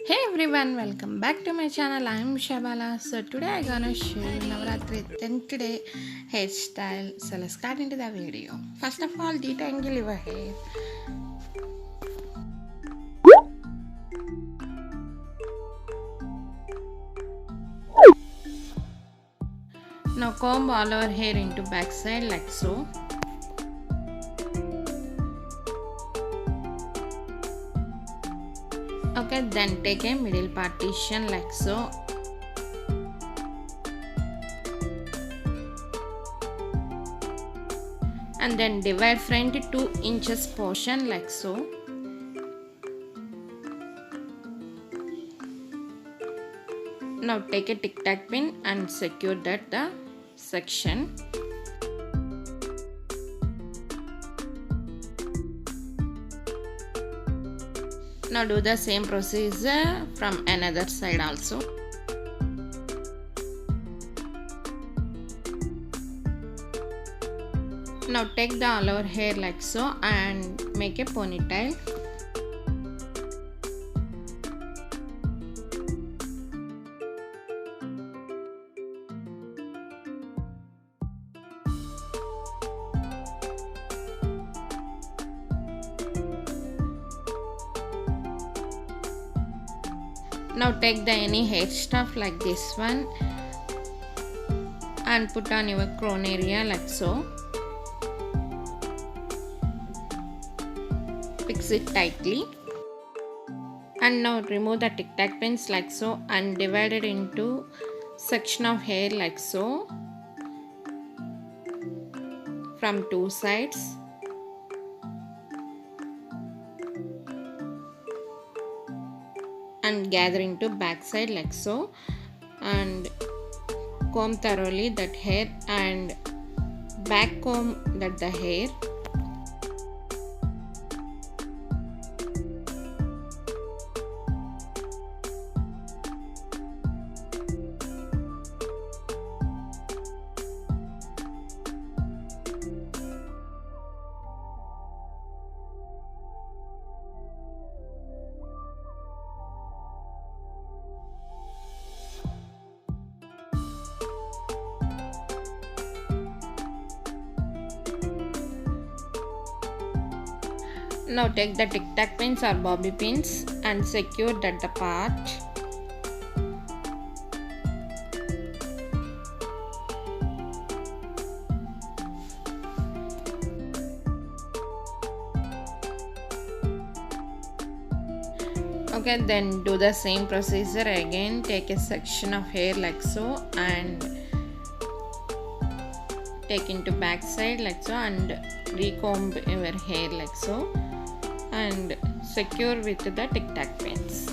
Hey everyone, welcome back to my channel. I am Ushabala. So today I gonna show you Navratri 10th day hairstyle. So let's get into the video. First of all, detangle your hair. Now comb all our hair into back side like so. Okay, then take a middle partition like so. And then divide front 2 inches portion like so. Now take a tic tac pin and secure that the section. Now do the same procedure from another side also. Now take the all over hair like so and make a ponytail. Now take the any hair stuff like this one and put on your crown area like so. Fix it tightly. And now remove the tic tac pins like so and divide it into section of hair like so from two sides. And gather into back side like so and comb thoroughly that hair and back comb that the hair. Now take the tic tac pins or bobby pins and secure that the part. Okay, then do the same procedure again. Take a section of hair like so and take into back side like so and recomb your hair like so and secure with the tic tac pins.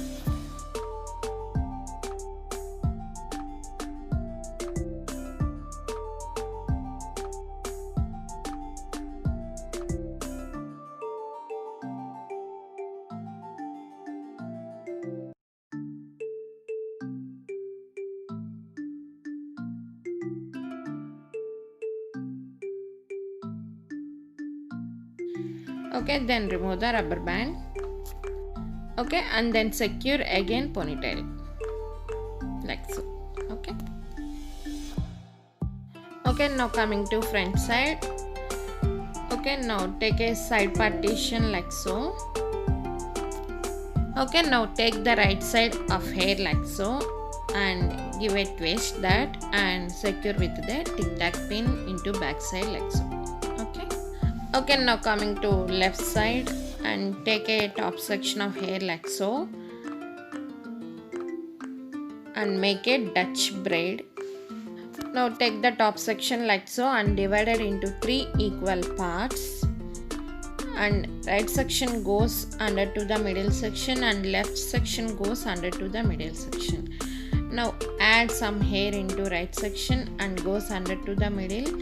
Okay, then remove the rubber band. Okay, and then secure again ponytail like so. Okay. Okay, now coming to front side. Okay, now take a side partition like so. Okay, now take the right side of hair like so and give a twist that and secure with the tic tac pin into back side like so. Okay, now coming to left side and take a top section of hair like so and make a Dutch braid. Now take the top section like so and divide it into 3 equal parts and right section goes under to the middle section and left section goes under to the middle section. Now add some hair into right section and goes under to the middle.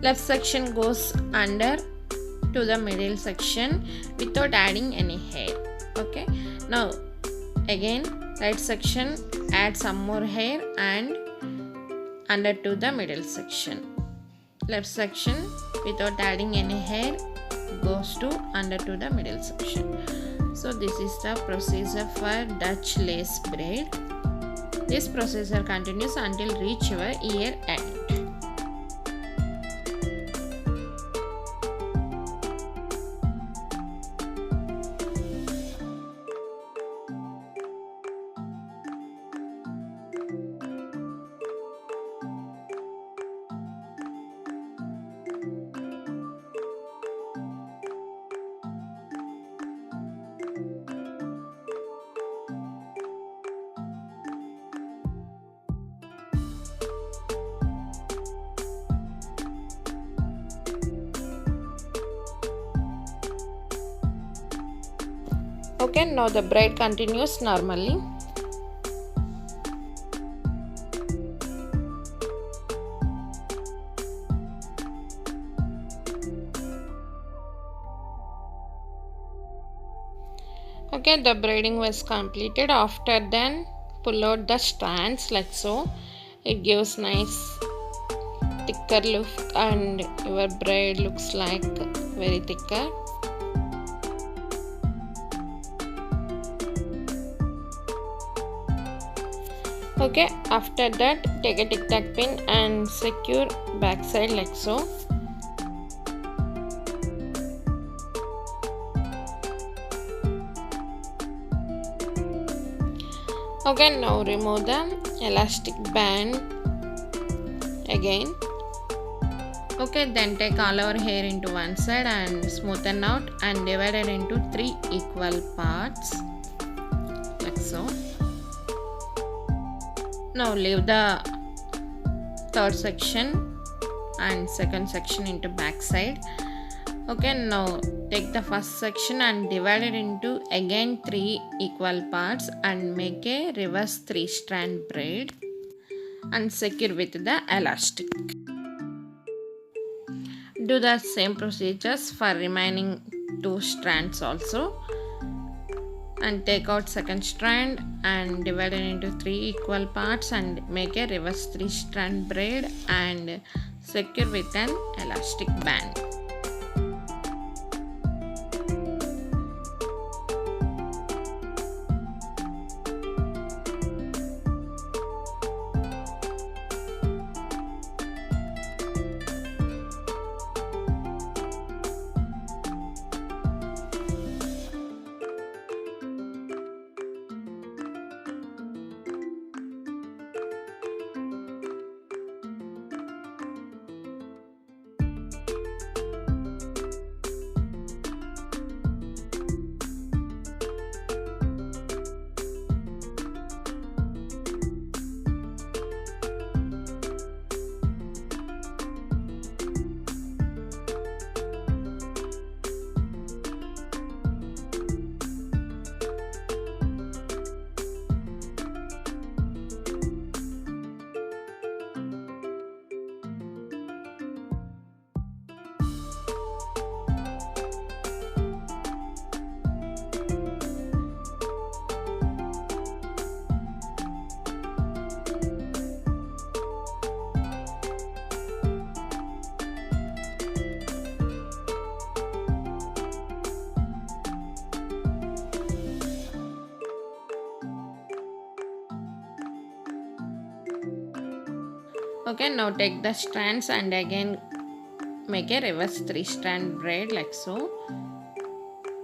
Left section goes under to the middle section without adding any hair. Okay, now again right section add some more hair and under to the middle section. Left section without adding any hair goes to under to the middle section. So this is the procedure for Dutch lace braid. This procedure continues until reach your ear end. Okay, now the braid continues normally. Okay, the braiding was completed. After then, pull out the strands like so. It gives nice thicker look and your braid looks like very thicker. Okay, after that take a tic tac pin and secure back side like so. Okay, now remove the elastic band again. Okay, then take all our hair into one side and smoothen out and divide it into 3 equal parts like so. Now leave the third section and second section into back side. Okay, now take the first section and divide it into again 3 equal parts and make a reverse 3-strand braid and secure with the elastic. Do the same procedures for remaining 2 strands also. And take out second strand and divide it into 3 equal parts and make a reverse 3-strand braid and secure with an elastic band. Okay, now take the strands and again make a reverse 3-strand braid like so.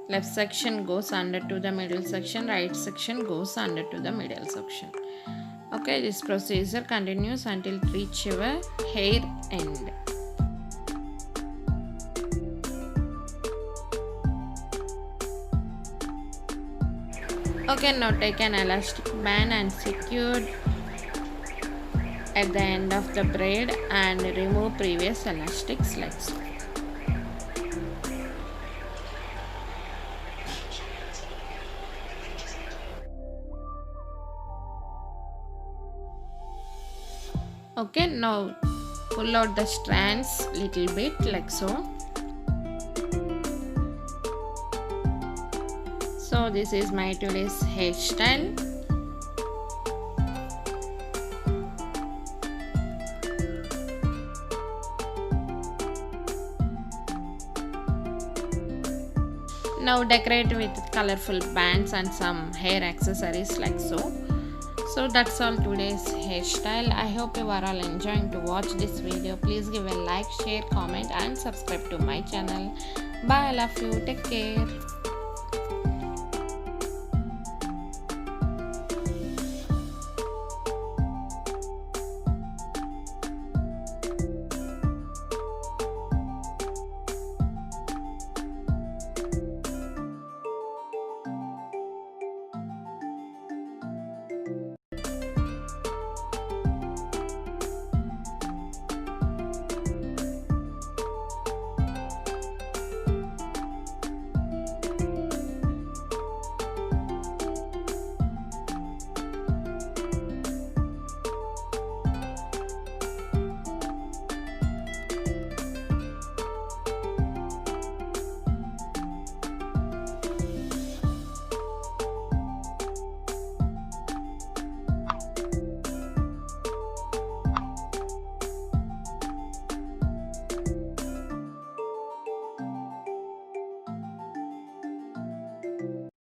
Left section goes under to the middle section, right section goes under to the middle section. Okay, this procedure continues until it reach your hair end. Okay, now take an elastic band and secure at the end of the braid and remove previous elastics like so. Okay, now pull out the strands little bit like so. So this is my today's hairstyle. Now decorate with colorful bands and some hair accessories like so. So that's all today's hairstyle. I hope you are all enjoying to watch this video. Please give a like, share, comment and subscribe to my channel. Bye, I love you. Take care.